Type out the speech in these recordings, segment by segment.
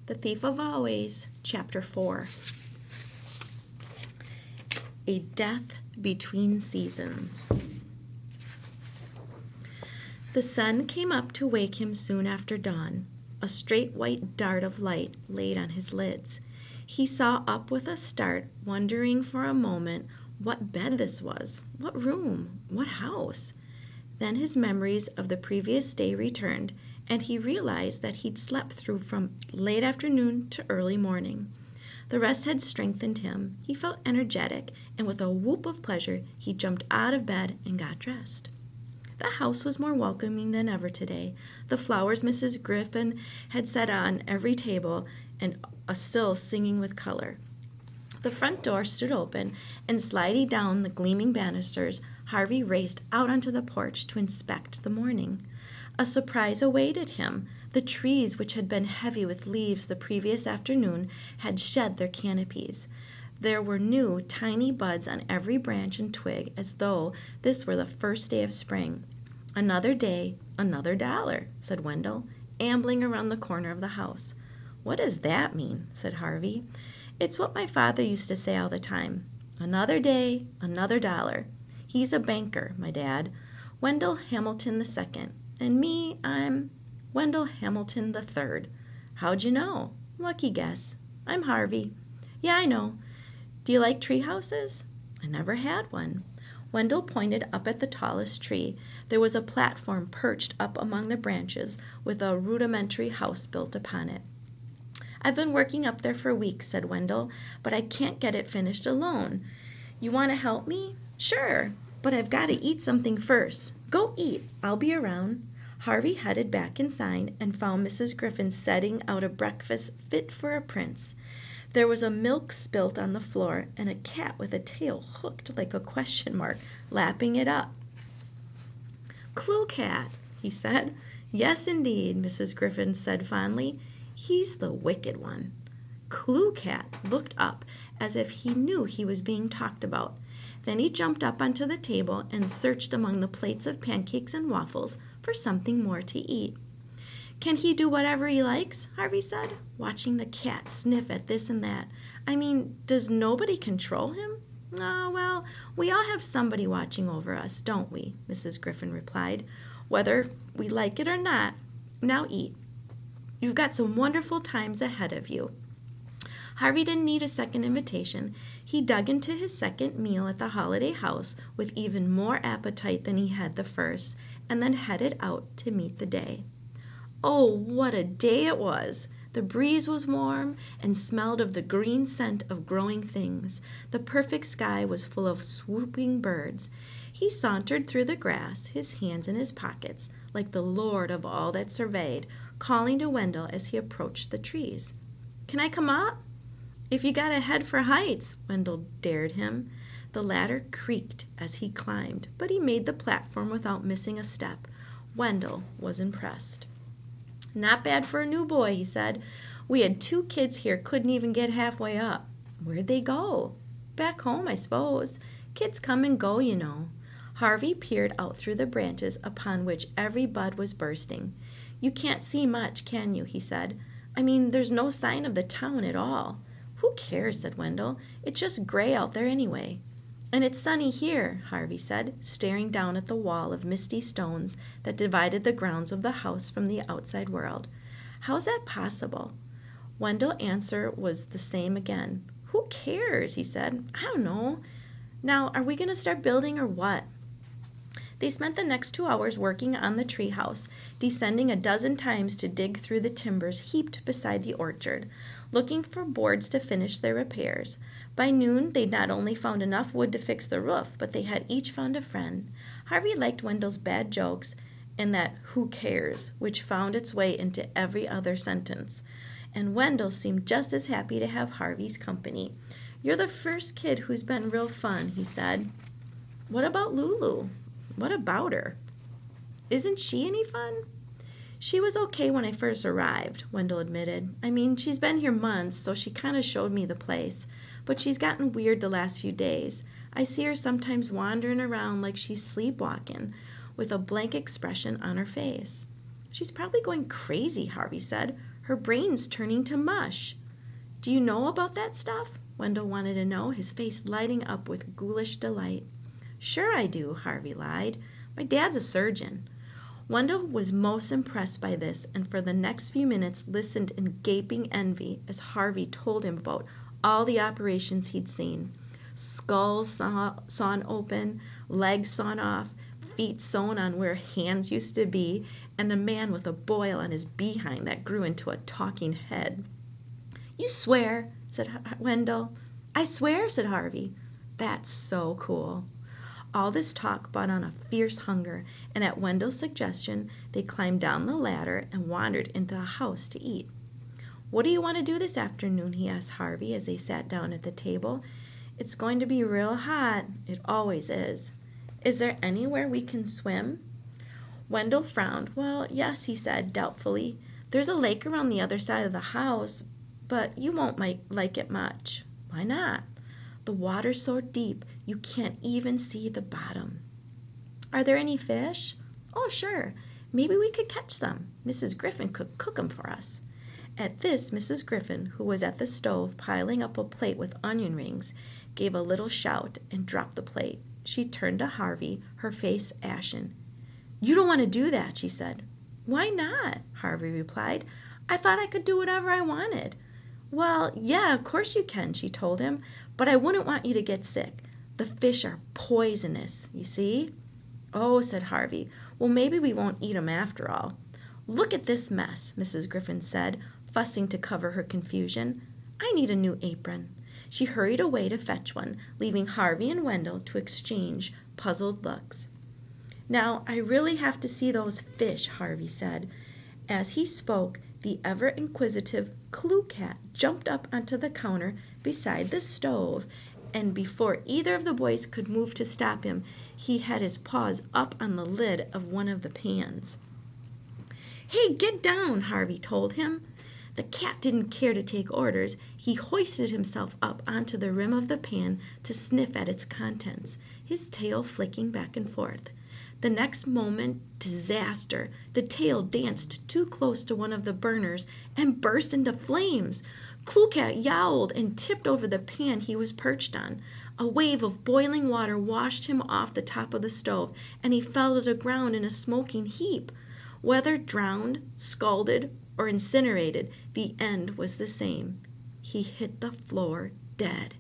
The Thief of Always, Chapter 4. A Death Between Seasons. The sun came up to wake him soon after dawn. A straight white dart of light laid on his lids. He saw up with a start, wondering for a moment what bed this was, what room, what house. Then his memories of the previous day returned, and he realized that he'd slept through from late afternoon to early morning. The rest had strengthened him. He felt energetic, and with a whoop of pleasure, he jumped out of bed and got dressed. The house was more welcoming than ever today. The flowers Mrs. Griffin had set on every table, and a sill singing with color. The front door stood open, and sliding down the gleaming banisters, Harvey raced out onto the porch to inspect the morning. A surprise awaited him. The trees, which had been heavy with leaves the previous afternoon, had shed their canopies. There were new, tiny buds on every branch and twig, as though this were the first day of spring. "Another day, another dollar," said Wendell, ambling around the corner of the house. "What does that mean?" said Harvey. "It's what my father used to say all the time. Another day, another dollar. He's a banker, my dad. Wendell Hamilton II. And me, I'm Wendell Hamilton III. How'd you know? Lucky guess. I'm Harvey." "Yeah, I know. Do you like tree houses?" "I never had one." Wendell pointed up at the tallest tree. There was a platform perched up among the branches with a rudimentary house built upon it. "I've been working up there for weeks," said Wendell, "but I can't get it finished alone. You want to help me?" "Sure, but I've got to eat something first." "Go eat. I'll be around." Harvey headed back inside and found Mrs. Griffin setting out a breakfast fit for a prince. There was a milk spilt on the floor and a cat with a tail hooked like a question mark lapping it up. "Clue Cat," he said. "Yes, indeed," Mrs. Griffin said fondly. "He's the wicked one." Clue Cat looked up as if he knew he was being talked about. Then he jumped up onto the table and searched among the plates of pancakes and waffles for something more to eat. "Can he do whatever he likes?" Harvey said, watching the cat sniff at this and that. "I mean, does nobody control him?" "Oh, well, we all have somebody watching over us, don't we?" Mrs. Griffin replied. "Whether we like it or not. Now eat. You've got some wonderful times ahead of you." Harvey didn't need a second invitation. He dug into his second meal at the holiday house with even more appetite than he had the first, and then headed out to meet the day. Oh, what a day it was! The breeze was warm and smelled of the green scent of growing things. The perfect sky was full of swooping birds. He sauntered through the grass, his hands in his pockets, like the lord of all that surveyed, calling to Wendell as he approached the trees. "Can I come up?" "If you got a head for heights," Wendell dared him. The ladder creaked as he climbed, but he made the platform without missing a step. Wendell was impressed. "Not bad for a new boy," he said. "We had 2 kids here couldn't even get halfway up." "Where'd they go?" "Back home, I suppose. Kids come and go, you know." Harvey peered out through the branches upon which every bud was bursting. "You can't see much, can you?" he said. "I mean, there's no sign of the town at all." "Who cares?" said Wendell. "It's just gray out there anyway." "And it's sunny here," Harvey said, staring down at the wall of misty stones that divided the grounds of the house from the outside world. "How's that possible?" Wendell's answer was the same again. "Who cares?" he said. "I don't know. Now, are we going to start building or what?" They spent the next 2 hours working on the tree house, descending a dozen times to dig through the timbers heaped beside the orchard, looking for boards to finish their repairs. By noon, they'd not only found enough wood to fix the roof, but they had each found a friend. Harvey liked Wendell's bad jokes and that "who cares," which found its way into every other sentence. And Wendell seemed just as happy to have Harvey's company. "You're the first kid who's been real fun," he said. "What about Lulu?" "What about her?" "Isn't she any fun?" "She was okay when I first arrived," Wendell admitted. "I mean, she's been here months, so she kind of showed me the place. But she's gotten weird the last few days. I see her sometimes wandering around like she's sleepwalking, with a blank expression on her face." "She's probably going crazy," Harvey said. Her brain's turning to mush. Do you know about that stuff? Wendell wanted to know, his face lighting up with ghoulish delight. Sure I do, Harvey lied. My dad's a surgeon. Wendell was most impressed by this, and for the next few minutes listened in gaping envy as Harvey told him about all the operations he'd seen. Skulls sawn open, legs sawn off, feet sewn on where hands used to be, and a man with a boil on his behind that grew into a talking head. You swear, said Wendell. I swear, said Harvey. That's so cool. All this talk brought on a fierce hunger, and at Wendell's suggestion, they climbed down the ladder and wandered into the house to eat. What do you want to do this afternoon? He asked Harvey as they sat down at the table. It's going to be real hot. It always is. Is there anywhere we can swim? Wendell frowned. Well, yes, he said doubtfully. There's a lake around the other side of the house, but you won't like it much. Why not? The water's so deep you can't even see the bottom. Are there any fish? Oh, sure. Maybe we could catch some. Mrs. Griffin could cook 'em for us. At this, Mrs. Griffin, who was at the stove piling up a plate with onion rings, gave a little shout and dropped the plate. She turned to Harvey, her face ashen. You don't want to do that, she said. Why not? Harvey replied. I thought I could do whatever I wanted. Well, yeah, of course you can, she told him, but I wouldn't want you to get sick. The fish are poisonous, you see? Oh, said Harvey. Well, maybe we won't eat 'em after all. Look at this mess, Mrs. Griffin said, fussing to cover her confusion. I need a new apron. She hurried away to fetch one, leaving Harvey and Wendell to exchange puzzled looks. Now, I really have to see those fish, Harvey said. As he spoke, the ever-inquisitive Clue Cat jumped up onto the counter beside the stove, and before either of the boys could move to stop him, he had his paws up on the lid of one of the pans. Hey, get down, Harvey told him. The cat didn't care to take orders. He hoisted himself up onto the rim of the pan to sniff at its contents, his tail flicking back and forth. The next moment, disaster. The tail danced too close to one of the burners and burst into flames. Clue Cat yowled and tipped over the pan he was perched on. A wave of boiling water washed him off the top of the stove, and he fell to the ground in a smoking heap. Whether drowned, scalded, or incinerated, the end was the same. He hit the floor dead.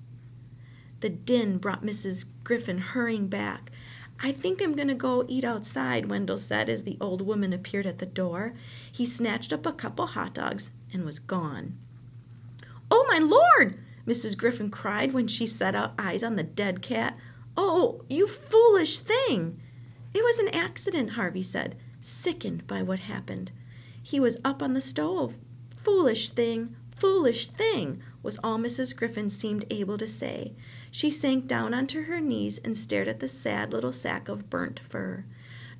The din brought Mrs. Griffin hurrying back. I think I'm going to go eat outside, Wendell said as the old woman appeared at the door. He snatched up a couple hot dogs and was gone. Oh, my Lord! Mrs. Griffin cried when she set eyes on the dead cat. Oh, you foolish thing! It was an accident, Harvey said, sickened by what happened. He was up on the stove. Foolish thing, was all Mrs. Griffin seemed able to say. She sank down onto her knees and stared at the sad little sack of burnt fur.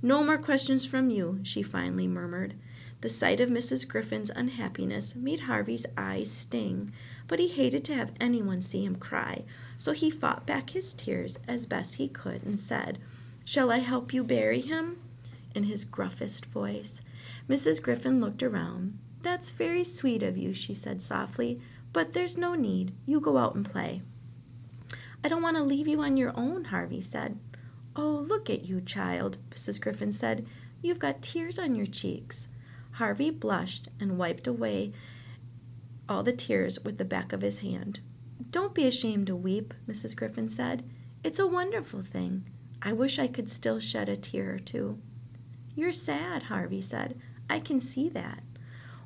No more questions from you, she finally murmured. The sight of Mrs. Griffin's unhappiness made Harvey's eyes sting, but he hated to have anyone see him cry, so he fought back his tears as best he could and said, Shall I help you bury him? In his gruffest voice. Mrs. Griffin looked around. That's very sweet of you, she said softly, but there's no need. You go out and play. I don't want to leave you on your own, Harvey said. Oh, look at you, child, Mrs. Griffin said. You've got tears on your cheeks. Harvey blushed and wiped away all the tears with the back of his hand. Don't be ashamed to weep, Mrs. Griffin said. It's a wonderful thing. I wish I could still shed a tear or two. You're sad, Harvey said. I can see that.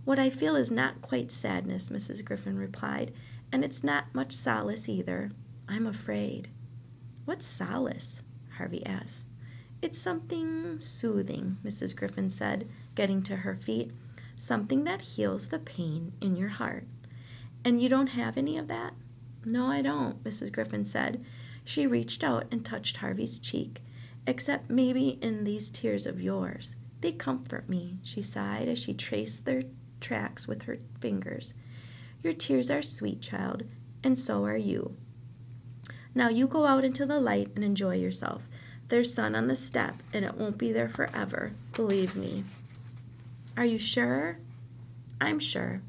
What I feel is not quite sadness, Mrs. Griffin replied, and it's not much solace either. I'm afraid. What's solace? Harvey asked. It's something soothing, Mrs. Griffin said, getting to her feet. Something that heals the pain in your heart. And you don't have any of that? No, I don't, Mrs. Griffin said. She reached out and touched Harvey's cheek. Except maybe in these tears of yours. They comfort me, she sighed as she traced their tracks with her fingers. Your tears are sweet, child, and so are you. Now you go out into the light and enjoy yourself. There's sun on the step, and it won't be there forever, believe me. Are you sure? I'm sure.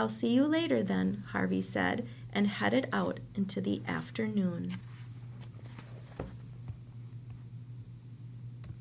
I'll see you later then, Harvey said, and headed out into the afternoon.